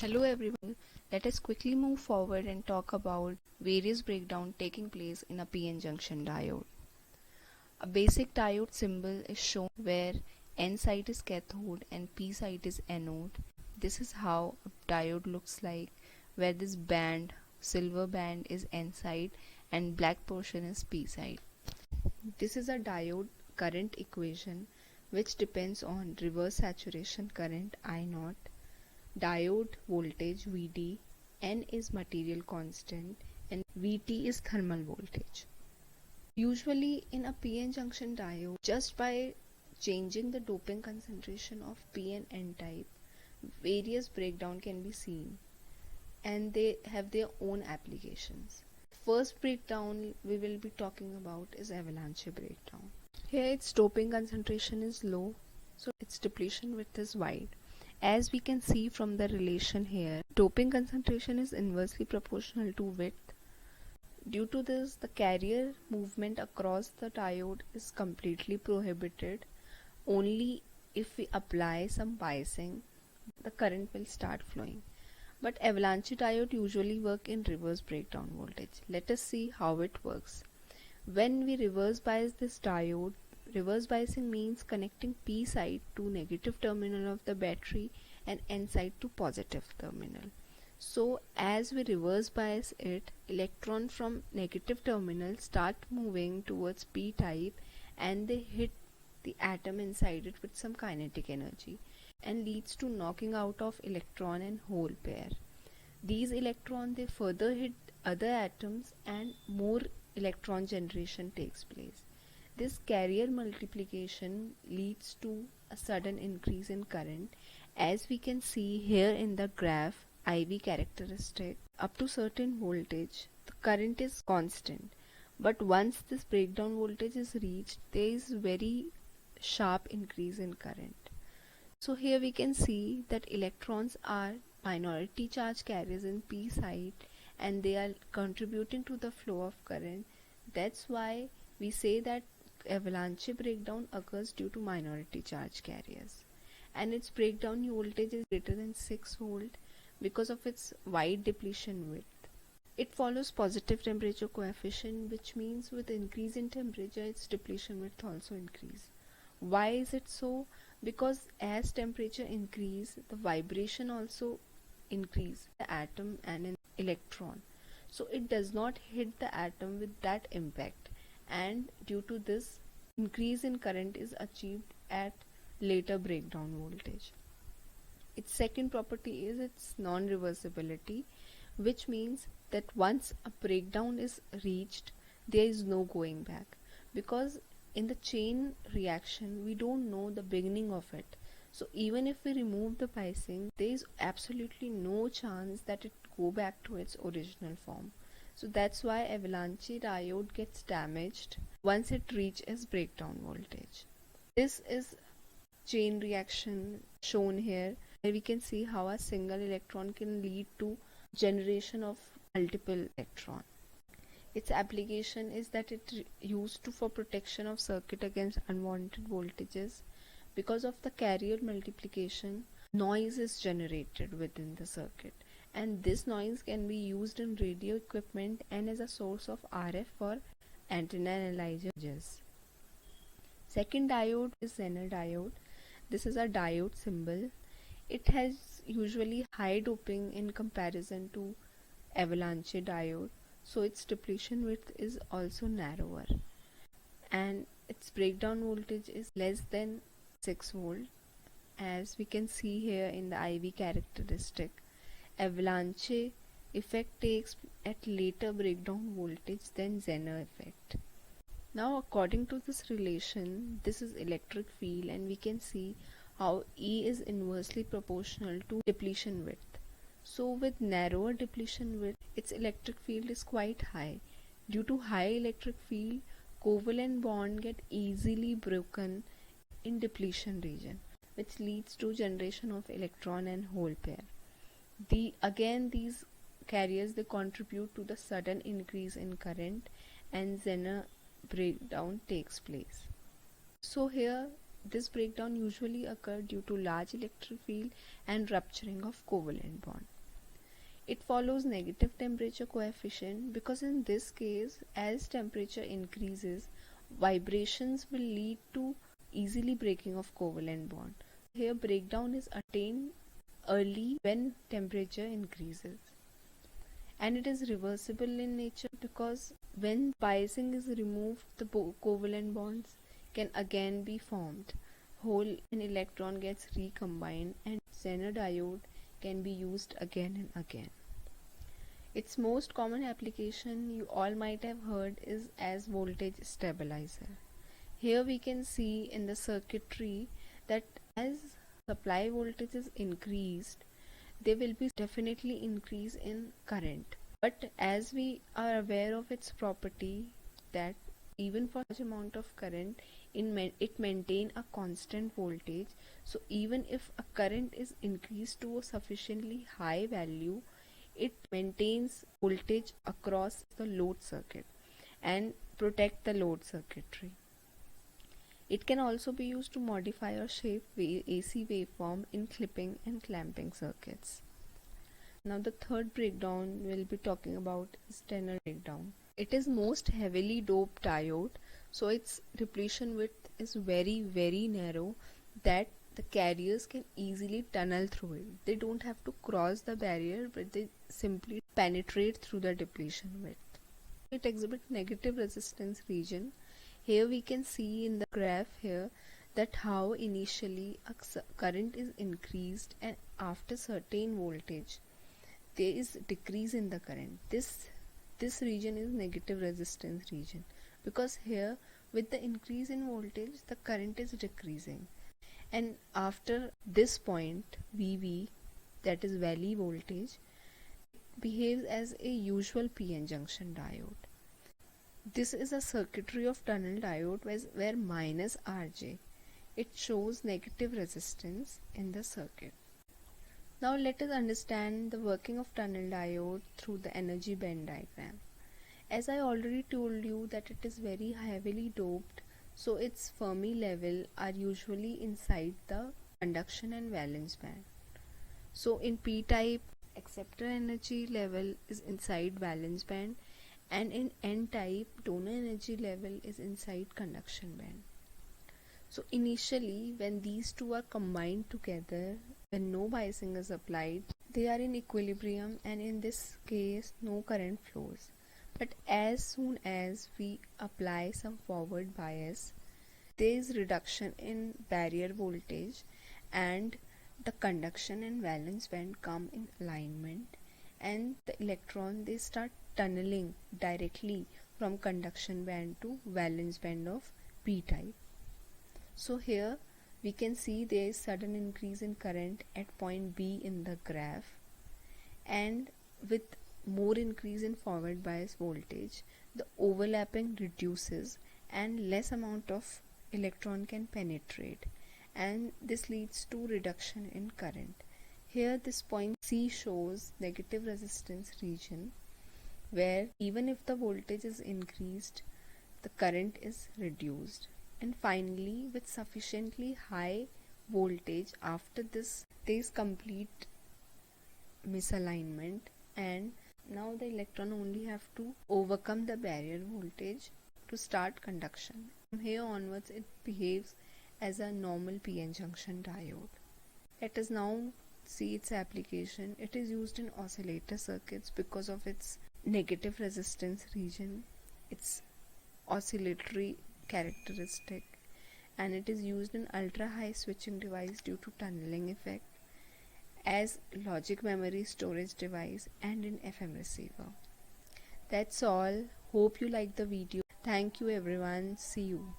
Hello everyone, let us quickly move forward and talk about various breakdown taking place in a PN junction diode. A basic diode symbol is shown where N side is cathode and P side is anode. This is how a diode looks like, where this band, silver band is N side and black portion is P side. This is a diode current equation which depends on reverse saturation current I0, diode voltage Vd, N is material constant and Vt is thermal voltage. Usually in a PN junction diode, just by changing the doping concentration of P and N type, various breakdown can be seen and they have their own applications. First breakdown we will be talking about is avalanche breakdown. Here its doping concentration is low, so its depletion width is wide. As we can see from the relation here, doping concentration is inversely proportional to width. Due to this, the carrier movement across the diode is completely prohibited. Only if we apply some biasing, the current will start flowing. But avalanche diode usually work in reverse breakdown voltage. Let us see how it works. When we reverse bias this diode, reverse biasing means connecting P side to negative terminal of the battery and N side to positive terminal. So as we reverse bias it, electron from negative terminal start moving towards P type and they hit the atom inside it with some kinetic energy and leads to knocking out of electron and hole pair. These electrons they further hit other atoms and more electron generation takes place. This carrier multiplication leads to a sudden increase in current. As we can see here in the graph IV characteristic, up to certain voltage the current is constant, but once this breakdown voltage is reached there is very sharp increase in current. So here we can see that electrons are minority charge carriers in P side and they are contributing to the flow of current. That's why we say that avalanche breakdown occurs due to minority charge carriers, and its breakdown voltage is greater than 6 volt because of its wide depletion width. It follows positive temperature coefficient, which means with increase in temperature its depletion width also increase. Why is it so? Because as temperature increase, the vibration also increase the atom and an electron, so it does not hit the atom with that impact, and due to this increase in current is achieved at later breakdown voltage. Its second property is its non-reversibility, which means that once a breakdown is reached there is no going back, because in the chain reaction we don't know the beginning of it. So even if we remove the biasing, there is absolutely no chance that it go back to its original form. So that's why avalanche diode gets damaged once it reaches breakdown voltage. This is chain reaction shown here, where we can see how a single electron can lead to generation of multiple electron. Its application is that it used for protection of circuit against unwanted voltages. Because of the carrier multiplication, noise is generated within the circuit, and this noise can be used in radio equipment and as a source of RF for antenna analyzers. Second diode is Zener diode. This is a diode symbol. It has usually high doping in comparison to avalanche diode, so its depletion width is also narrower and its breakdown voltage is less than 6 volt. As we can see here in the IV characteristic, avalanche effect takes at later breakdown voltage than Zener effect. Now according to this relation, this is electric field and we can see how E is inversely proportional to depletion width. So with narrower depletion width, its electric field is quite high. Due to high electric field, covalent bond get easily broken in depletion region, which leads to generation of electron and hole pair. These carriers they contribute to the sudden increase in current and Zener breakdown takes place. So here this breakdown usually occurs due to large electric field and rupturing of covalent bond. It follows negative temperature coefficient because in this case, as temperature increases, vibrations will lead to easily breaking of covalent bond. Here breakdown is attained early when temperature increases. And it is reversible in nature because when biasing is removed, the covalent bonds can again be formed. Hole and electron gets recombined and Zener diode can be used again and again. Its most common application you all might have heard is as voltage stabilizer. Here we can see in the circuitry that as supply voltage is increased, there will be definitely increase in current. But as we are aware of its property that even for such amount of current it maintain a constant voltage, so even if a current is increased to a sufficiently high value, it maintains voltage across the load circuit and protect the load circuitry. It can also be used to modify or shape AC waveform in clipping and clamping circuits. Now the third breakdown we'll be talking about is Zener breakdown. It is most heavily doped diode, so its depletion width is very narrow that the carriers can easily tunnel through it. They don't have to cross the barrier, but they simply penetrate through the depletion width. It exhibits negative resistance region. Here we can see in the graph here that how initially a current is increased and after certain voltage there is decrease in the current. This region is negative resistance region because here with the increase in voltage the current is decreasing, and after this point VV, that is valley voltage, behaves as a usual PN junction diode. This is a circuitry of tunnel diode where minus RJ, it shows negative resistance in the circuit. Now let us understand the working of tunnel diode through the energy band diagram. As I already told you that it is very heavily doped, so its Fermi level are usually inside the conduction and valence band. So in p-type, acceptor energy level is inside valence band, and in n-type donor energy level is inside conduction band. So initially when these two are combined together, when no biasing is applied, they are in equilibrium and in this case no current flows. But as soon as we apply some forward bias, there is reduction in barrier voltage and the conduction and valence band come in alignment, and the electron they start tunneling directly from conduction band to valence band of p-type. So here we can see there is sudden increase in current at point B in the graph, and with more increase in forward bias voltage the overlapping reduces and less amount of electron can penetrate, and this leads to reduction in current. Here this point C shows negative resistance region where even if the voltage is increased the current is reduced. And finally with sufficiently high voltage, after this there is complete misalignment and now the electron only have to overcome the barrier voltage to start conduction. From here onwards it behaves as a normal PN junction diode. Let us now see its application. It is used in oscillator circuits because of its negative resistance region, its oscillatory characteristic, and it is used in ultra high switching device due to tunneling effect, as logic memory storage device, and in FM receiver. That's all. Hope you like the video. Thank you everyone. See you.